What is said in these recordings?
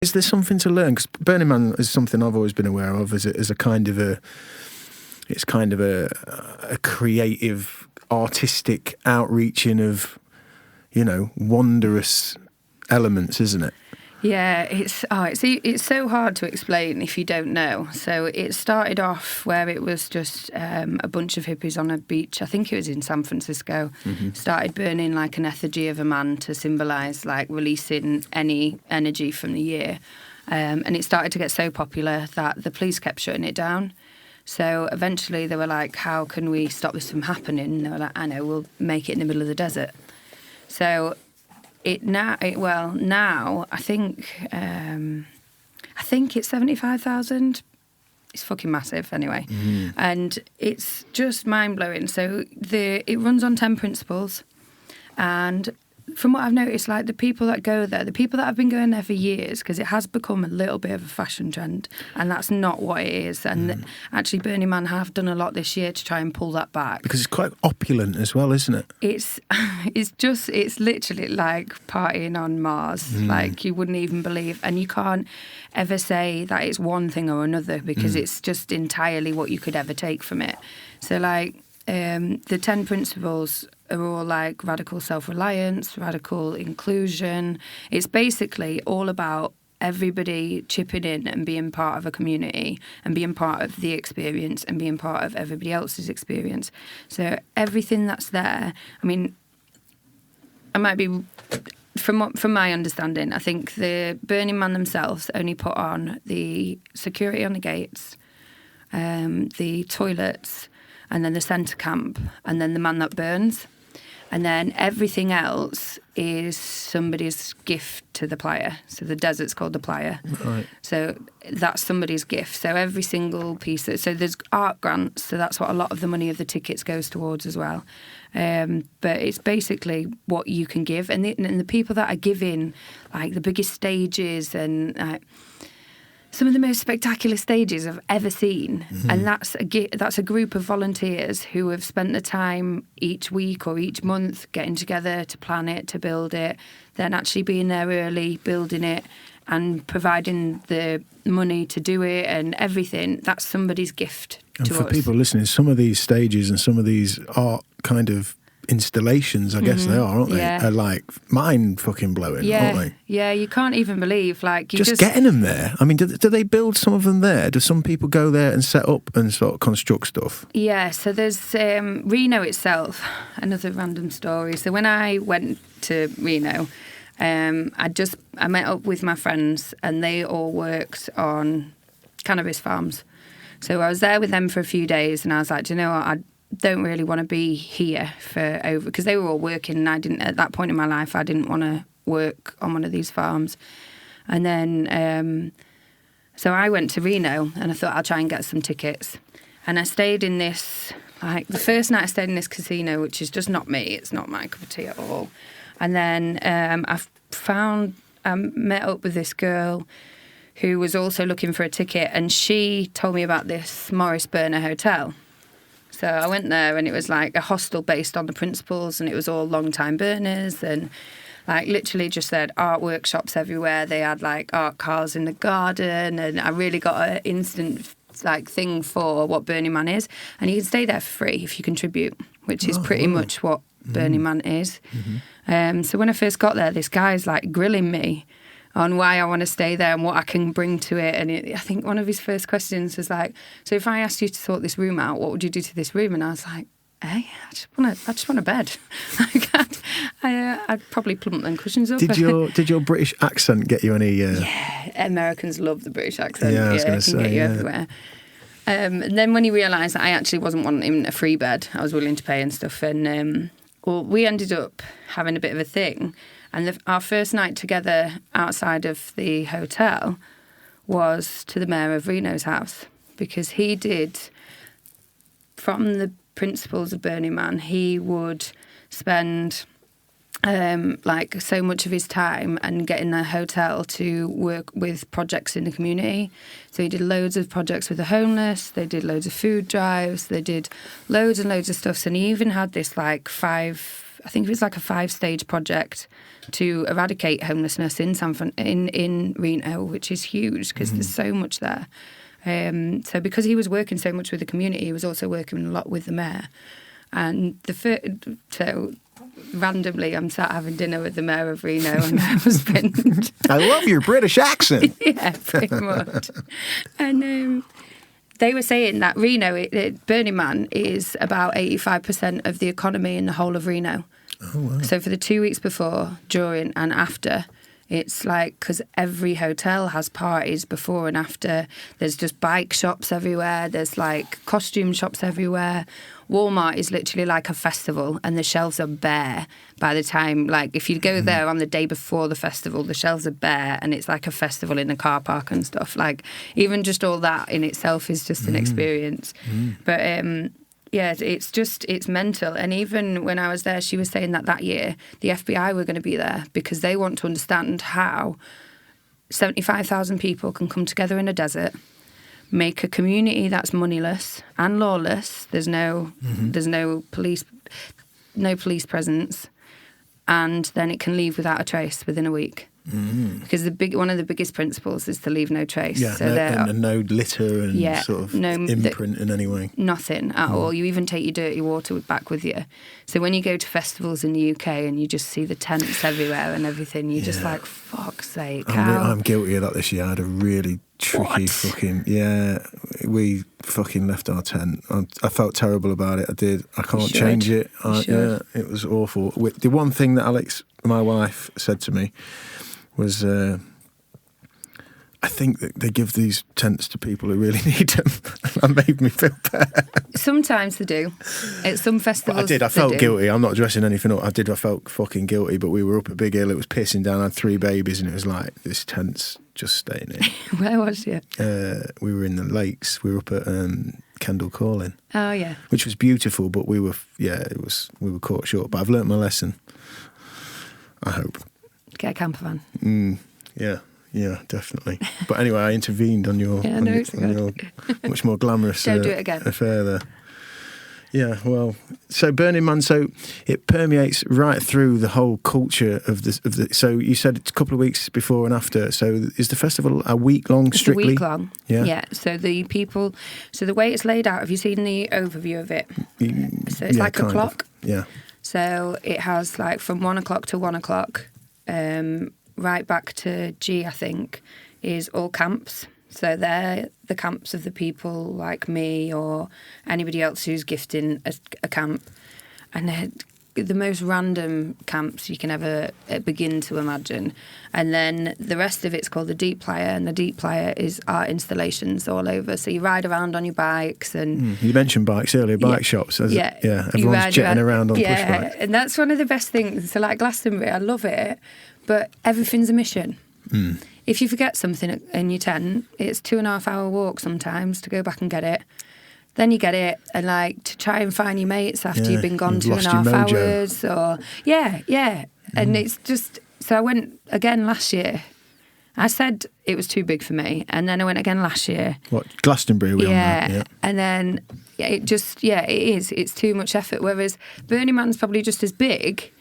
Is there something to learn? Because Burning Man is something I've always been aware of as a kind of a creative, artistic outreaching of, wondrous elements, isn't it? Yeah, it's so hard to explain if you don't know. So it started off where it was just a bunch of hippies on a beach. I think it was in San Francisco. Mm-hmm. Started burning like an effigy of a man to symbolise like releasing any energy from the year. And it started to get so popular that the police kept shutting it down. So eventually they were like, how can we stop this from happening? And they were like, I know, we'll make it in the middle of the desert. So now I think it's 75,000. It's fucking massive anyway. Mm. And it's just mind-blowing. So it runs on 10 principles. And from what I've noticed, like the people that go there, the people that have been going there for years, because it has become a little bit of a fashion trend, and that's not what it is. And actually Burning Man have done a lot this year to try and pull that back. Because it's quite opulent as well, isn't it? It's literally like partying on Mars. Like you wouldn't even believe. And you can't ever say that it's one thing or another, because it's just entirely what you could ever take from it. So like the 10 principles are all like radical self-reliance, radical inclusion. It's basically all about everybody chipping in and being part of a community and being part of the experience and being part of everybody else's experience. So everything that's there, I mean, I might be, from my understanding, I think the Burning Man themselves only put on the security on the gates, the toilets, and then the centre camp, and then the man that burns. And then everything else is somebody's gift to the playa. So the desert's called the playa. Right. So that's somebody's gift. So every single piece. So there's art grants. So that's what a lot of the money of the tickets goes towards as well. But it's basically what you can give. And the people that are giving, like the biggest stages and some of the most spectacular stages I've ever seen. Mm-hmm. And that's a group of volunteers who have spent the time each week or each month getting together to plan it, to build it, then actually being there early, building it and providing the money to do it and everything. That's somebody's gift to us. And for people listening, some of these stages and some of these art kind of installations, I guess they are, aren't they? Yeah. Are like mind fucking blowing, aren't they? Yeah, you can't even believe, like, you just getting them there. I mean, do they build some of them there? Do some people go there and set up and sort of construct stuff? Yeah, so there's Reno itself, another random story. So when I went to Reno, I met up with my friends and they all worked on cannabis farms. So I was there with them for a few days and I was like, do you know what, I don't really want to be here because they were all working and I didn't, at that point in my life, I didn't want to work on one of these farms. And then, so I went to Reno and I thought I'll try and get some tickets. And I stayed in this, like the first night I stayed in this casino, which is just not me, it's not my cup of tea at all. And then I met up with this girl who was also looking for a ticket and she told me about this Morris burner hotel. So I went there and it was like a hostel based on the principles and it was all long-time burners and like literally just said art workshops everywhere. They had like art cars in the garden and I really got an instant like thing for what Burning Man is. And you can stay there for free if you contribute, which is pretty much what Burning Man is. Mm-hmm. So when I first got there, this guy's like grilling me on why I want to stay there and what I can bring to it. And I think one of his first questions was like, so if I asked you to sort this room out, what would you do to this room? And I was like, hey, I just want a bed. Like, I'd probably plump them cushions up. Did your British accent get you any... Yeah, Americans love the British accent. Yeah, I was going to say, get you everywhere. And then when he realised that I actually wasn't wanting a free bed, I was willing to pay and stuff. And we ended up having a bit of a thing. And our first night together outside of the hotel was to the mayor of Reno's house because he did, from the principles of Burning Man, he would spend like so much of his time and get in a hotel to work with projects in the community. So he did loads of projects with the homeless, they did loads of food drives, they did loads and loads of stuff. And he even had this like 5 I think it was like a 5-stage project to eradicate homelessness in Reno, which is huge because there's so much there. So because he was working so much with the community, he was also working a lot with the mayor. And so randomly, I'm sat having dinner with the mayor of Reno and her husband. I love your British accent. Yeah, pretty much. And they were saying that Reno, Burning Man, is about 85% of the economy in the whole of Reno. Oh, wow. So for the 2 weeks before, during and after, it's like, because every hotel has parties before and after. There's just bike shops everywhere. There's like costume shops everywhere. Walmart is literally like a festival, and the shelves are bare by the time, like, if you go there on the day before the festival, the shelves are bare, and it's like a festival in a car park and stuff. Like, even just all that in itself is just an experience. But yeah, it's mental. And even when I was there, she was saying that year the FBI were going to be there because they want to understand how 75,000 people can come together in a desert, make a community that's moneyless and lawless. There's no police presence, and then it can leave without a trace within a week. Because one of the biggest principles is to leave no trace. Yeah, so no litter and sort of imprint in any way. Nothing at all. You even take your dirty water back with you. So when you go to festivals in the UK and you just see the tents everywhere and everything, you're just like, fuck's sake. I'm guilty of that this year. I had a really tricky we fucking left our tent. I felt terrible about it. I did. I can't change it. It was awful. The one thing that Alex, my wife, said to me was, I think that they give these tents to people who really need them. That made me feel bad. Sometimes they do. At some festivals, I felt guilty. I'm not dressing anything up. I felt fucking guilty, but we were up a big hill. It was pissing down. I had 3 babies, and it was like, this tent's just staying in. Where was you? We were in the lakes. We were up at Kendall Calling. Oh, yeah. Which was beautiful, but we were caught short. But I've learnt my lesson. I hope. Get a camper van. Yeah, definitely. But anyway, I intervened on your, on your much more glamorous Don't do it again. affair there. Yeah, well, so Burning Man, so it permeates right through the whole culture of the. So you said it's a couple of weeks before and after. So is the festival a week long? Strictly? It's a week long. Yeah. So the way it's laid out. Have you seen the overview of it? So it's like a clock. Yeah. So it has like from 1 o'clock to 1 o'clock. Right back to G, I think, is all camps. So they're the camps of the people like me or anybody else who's gifting a camp. And they're the most random camps you can ever begin to imagine. And then the rest of it's called the Deep Playa, and the Deep Playa is art installations all over. So you ride around on your bikes. And you mentioned bikes earlier, bike shops. Everyone's jetting around on push bikes. And that's one of the best things. So like Glastonbury, I love it, but everything's a mission. If you forget something in your tent, it's 2.5 hour walk sometimes to go back and get it. Then you get it, and like to try and find your mates after you've been gone 2.5 hours, or and it's just. So I went again last year. I said it was too big for me, and then I went again last year. What, Glastonbury? And then it is. It's too much effort. Whereas Burning Man's probably just as big.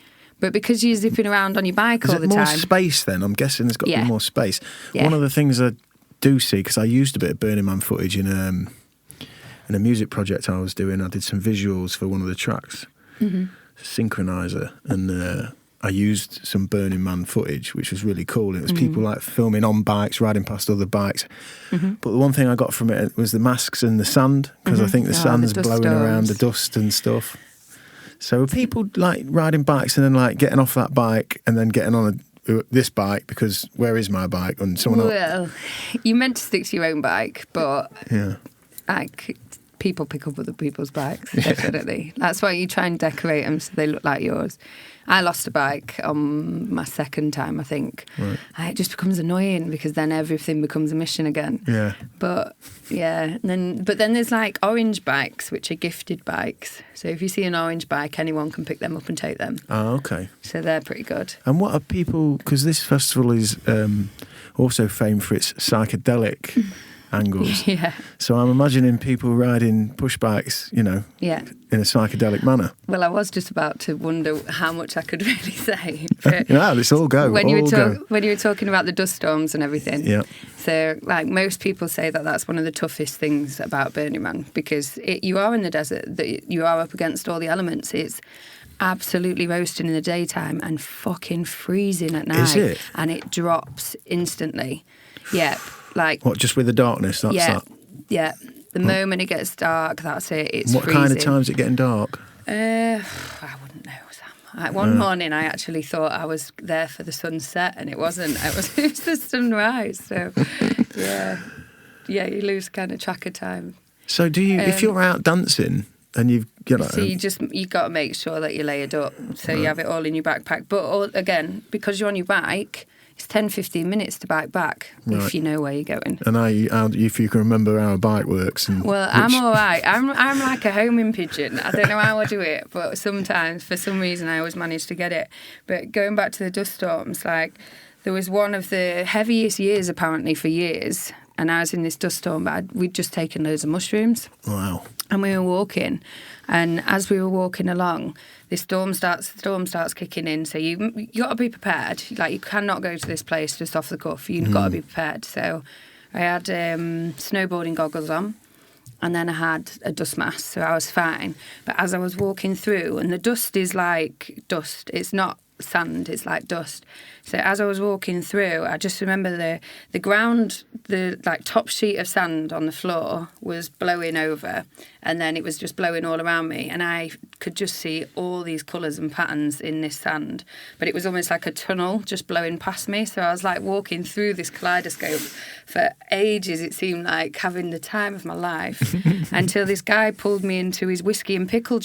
But because you're zipping around on your bike all the time... Is it more space then? I'm guessing there's got to be more space. Yeah. One of the things I do see, because I used a bit of Burning Man footage in a music project I was doing. I did some visuals for one of the tracks, Synchronizer, and I used some Burning Man footage, which was really cool. It was people like filming on bikes, riding past other bikes. But the one thing I got from it was the masks and the sand, because I think the sand's blowing around the dust and stuff. So are people like riding bikes and then like getting off that bike and then getting on this bike because where is my bike? And someone else. Well, you meant to stick to your own bike, but like people pick up other people's bikes, definitely. That's why you try and decorate them so they look like yours. I lost a bike on my second time, I think. Right. And it just becomes annoying because then everything becomes a mission again. Yeah. But then there's like orange bikes, which are gifted bikes. So if you see an orange bike, anyone can pick them up and take them. Oh, okay. So they're pretty good. And what are people? Because this festival is also famed for its psychedelic angles. Yeah. So I'm imagining people riding push bikes, in a psychedelic manner. Well, I was just about to wonder how much I could really say. But Let's all go. when you were talking about the dust storms and everything. Yeah. So, like, most people say that that's one of the toughest things about Burning Man, because you are in the desert, that you are up against all the elements. It's absolutely roasting in the daytime and fucking freezing at night. Is it? And it drops instantly. Yeah. Like, what, just with the darkness? That's that? Yeah. The moment it gets dark, that's it. It's what freezing. Kind of time is it getting dark? I wouldn't know, Sam. Like, one morning I actually thought I was there for the sunset, and it wasn't. It was the sunrise. So, yeah, you lose kind of track of time. So do you, if you're out dancing and you've, So you got to make sure that you're layered up, so you have it all in your backpack. But again, because you're on your bike, it's 10-15 minutes to bike back, if you know where you're going. And if you can remember how a bike works. I'm all right. I'm like a homing pigeon. I don't know how I do it, but sometimes, for some reason, I always manage to get it. But going back to the dust storms, like, there was one of the heaviest years, apparently, for years, and I was in this dust storm, but we'd just taken loads of mushrooms. Wow. And we were walking, and as we were walking along, the storm starts kicking in. So you got to be prepared. Like, you cannot go to this place just off the cuff. You've got to be prepared. So I had snowboarding goggles on, and then I had a dust mask, so I was fine. But as I was walking through, and the dust is like dust, it's not sand, it's like dust. So as I was walking through, I just remember the ground, the like top sheet of sand on the floor was blowing over, and then it was just blowing all around me, and I could just see all these colours and patterns in this sand, but it was almost like a tunnel just blowing past me. So I was like walking through this kaleidoscope for ages. It seemed like having the time of my life until this guy pulled me into his whiskey and pickle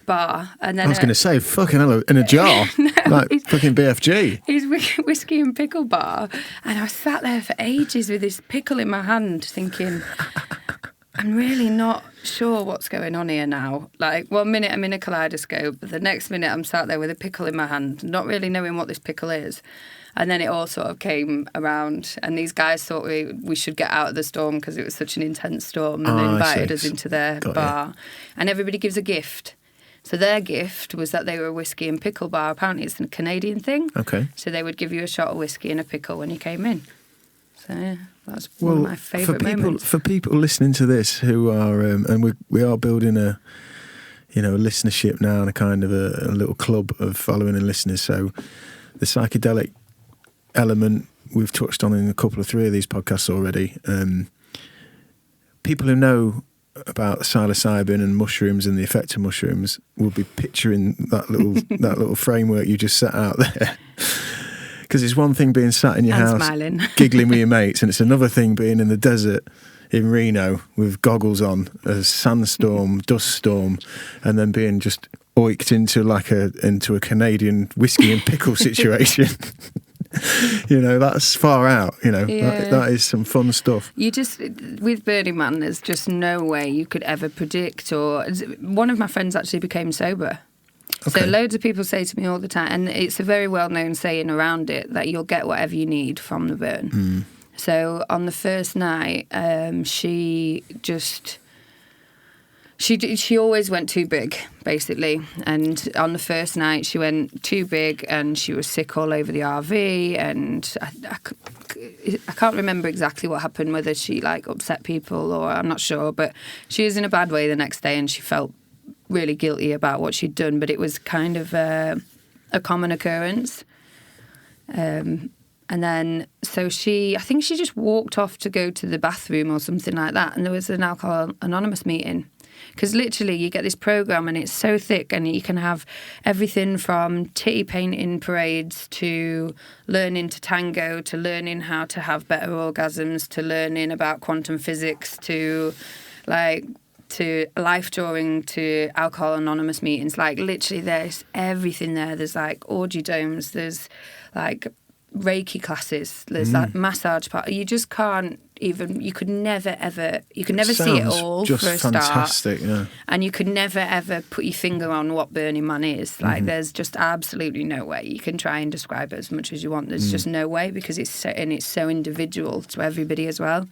bar, and then I was going to say, fucking hell, in a jar, like fucking BFG. His whiskey and pickle bar, and I sat there for ages with this pickle in my hand, thinking, I'm really not sure what's going on here now. Like, 1 minute I'm in a kaleidoscope, the next minute I'm sat there with a pickle in my hand, not really knowing what this pickle is. And then it all sort of came around, and these guys thought we should get out of the storm because it was such an intense storm, and they invited us into their bar. And everybody gives a gift. So their gift was that they were a whiskey and pickle bar. Apparently it's a Canadian thing. Okay. So they would give you a shot of whiskey and a pickle when you came in. So yeah, that's one of my favourite moments. For people listening to this who are, and we are building a listenership now, and a kind of a little club of following and listeners. So the psychedelic element we've touched on in three of these podcasts already. People who know about psilocybin and mushrooms and the effect of mushrooms will be picturing that little framework you just set out there. Because it's one thing being sat in your house smiling, giggling with your mates, and it's another thing being in the desert in Reno with goggles on, a sandstorm, dust storm, and then being just oiked into a Canadian whiskey and pickle situation. That's far out. That is some fun stuff. With Burning Man, there's just no way you could ever predict. Or one of my friends actually became sober. Okay. So loads of people say to me all the time, and it's a very well-known saying around it, that you'll get whatever you need from the burn. Mm. So on the first night, she always went too big, basically. And on the first night, she went too big, and she was sick all over the RV. And I can't remember exactly what happened, whether she upset people or I'm not sure. But she was in a bad way the next day, and she felt really guilty about what she'd done. But it was kind of a common occurrence. And then, so I think she just walked off to go to the bathroom or something like that. And there was an Alcohol Anonymous meeting. Because literally you get this programme and it's so thick, and you can have everything from titty painting parades to learning to tango, to learning how to have better orgasms, to learning about quantum physics, to life drawing, to Alcohol Anonymous meetings. Literally there's everything there. There's orgy domes, there's Reiki classes, there's massage part. You just can't never ever see it all just for a fantastic, start. yeah. And you could never ever put your finger on what Burning Man is. Like there's just absolutely no way. You can try and describe it as much as you want. There's just no way, because it's so individual to everybody as well.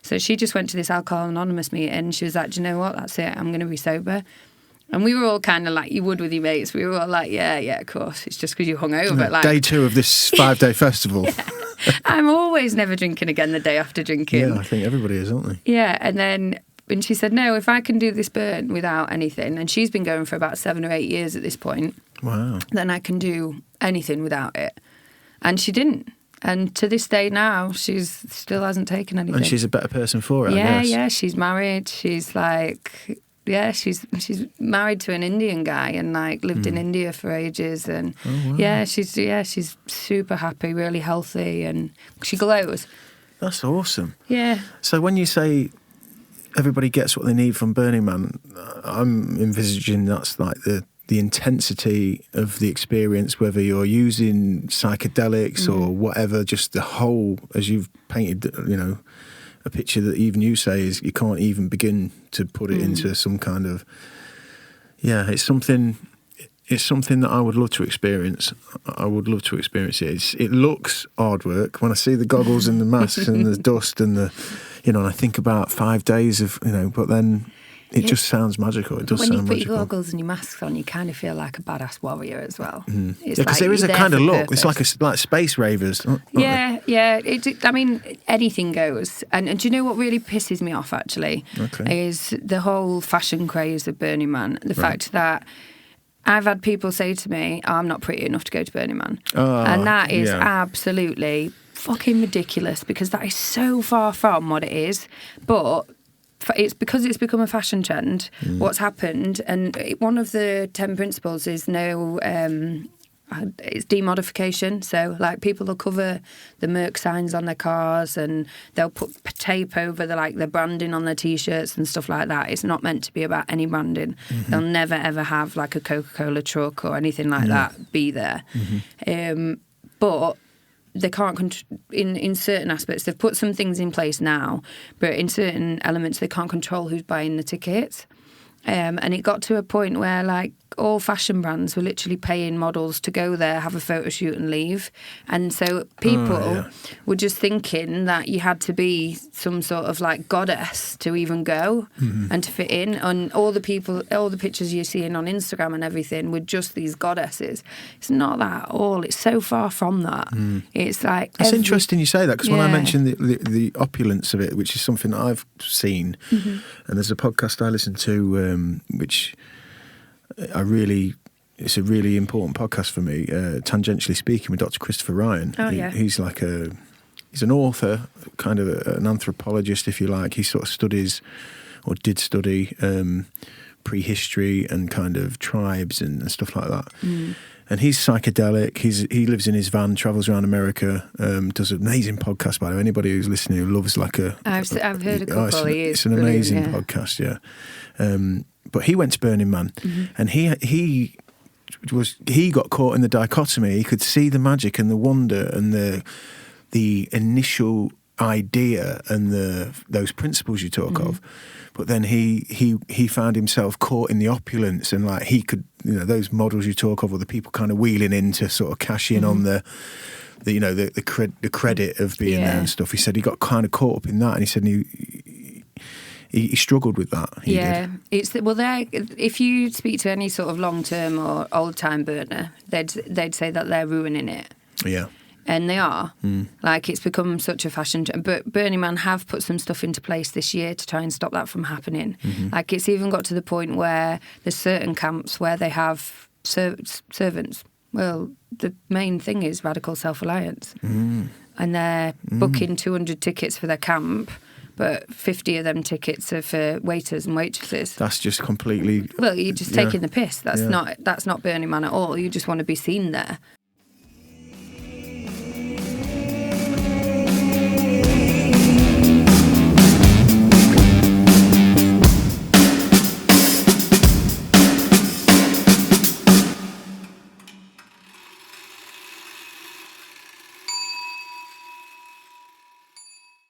So she just went to this Alcohol Anonymous meeting and she was like, do you know what, that's it, I'm going to be sober. And we were all kind of like you would with your mates. We were all like, yeah, of course. It's just because you're hungover. Like, day 2 of this 5-day festival. I'm always never drinking again the day after drinking. Yeah, I think everybody is, aren't they? Yeah, and then when she said, no, if I can do this burn without anything, and she's been going for about 7 or 8 years at this point, wow, then I can do anything without it. And she didn't. And to this day now, still hasn't taken anything. And she's a better person for it, I guess. Yeah, she's married. She's like... Yeah, she's married to an Indian guy and like lived in India for ages, and she's super happy, really healthy, and she glows. That's awesome. Yeah. So when you say everybody gets what they need from Burning Man, I'm envisaging that's like the intensity of the experience, whether you're using psychedelics or whatever, just the whole, as you've painted, a picture that even you say is you can't even begin to put it into some kind of, it's something that I would love to experience. I would love to experience it. It looks hard work when I see the goggles and the masks and the dust and the, and I think about 5 days of, but then it just sounds magical. It does sound magical. When you put your goggles and your masks on, you kind of feel like a badass warrior as well. Because there is a kind of look. It's like space ravers. Yeah. I mean, anything goes. And do you know what really pisses me off, actually? Okay. Is the whole fashion craze of Burning Man. The fact that I've had people say to me, I'm not pretty enough to go to Burning Man. And that is absolutely fucking ridiculous, because that is so far from what it is. But... it's because it's become a fashion trend. What's happened, and one of the 10 principles is it's demodification. So, like, people will cover the Merc signs on their cars, and they'll put tape over the branding on their t-shirts and stuff like that. It's not meant to be about any branding. They'll never ever have like a Coca-Cola truck or anything like that be there. But they can't in certain aspects. They've put some things in place now, but in certain elements they can't control who's buying the tickets. And it got to a point where like all fashion brands were literally paying models to go there, have a photo shoot and leave. And so people were just thinking that you had to be some sort of like goddess to even go and to fit in. And all the pictures you're seeing on Instagram and everything were just these goddesses. It's not that at all. It's so far from that. It's like... It's interesting you say that, because when I mentioned the opulence of it, which is something that I've seen, and there's a podcast I listen to which it's a really important podcast for me, Tangentially Speaking, with Dr. Christopher Ryan. He's like he's an author, kind of an anthropologist, if you like. He sort of studies, or did study, prehistory and kind of tribes and stuff like that. And he's psychedelic. He lives in his van, travels around America, does an amazing podcast, by the way. Anybody who's listening who loves I've heard a couple. It's an amazing podcast, but he went to Burning Man, and he got caught in the dichotomy. He could see the magic and the wonder and the initial idea and those principles you talk of, but then he found himself caught in the opulence, and like he could, those models you talk of, or the people kind of wheeling in to sort of cash in on the credit of being there and stuff. He said he got kind of caught up in that, and he said he struggled with that. If you speak to any sort of long-term or old-time burner, they'd say that they're ruining it. Yeah. And they are. Like, it's become such a fashion trend. But Burning Man have put some stuff into place this year to try and stop that from happening. Like, it's even got to the point where there's certain camps where they have servants. Well, the main thing is radical self-reliance. And they're booking 200 tickets for their camp, but 50 of them tickets are for waiters and waitresses. That's just completely... Well, you're just taking the piss. That's not Burning Man at all. You just want to be seen there.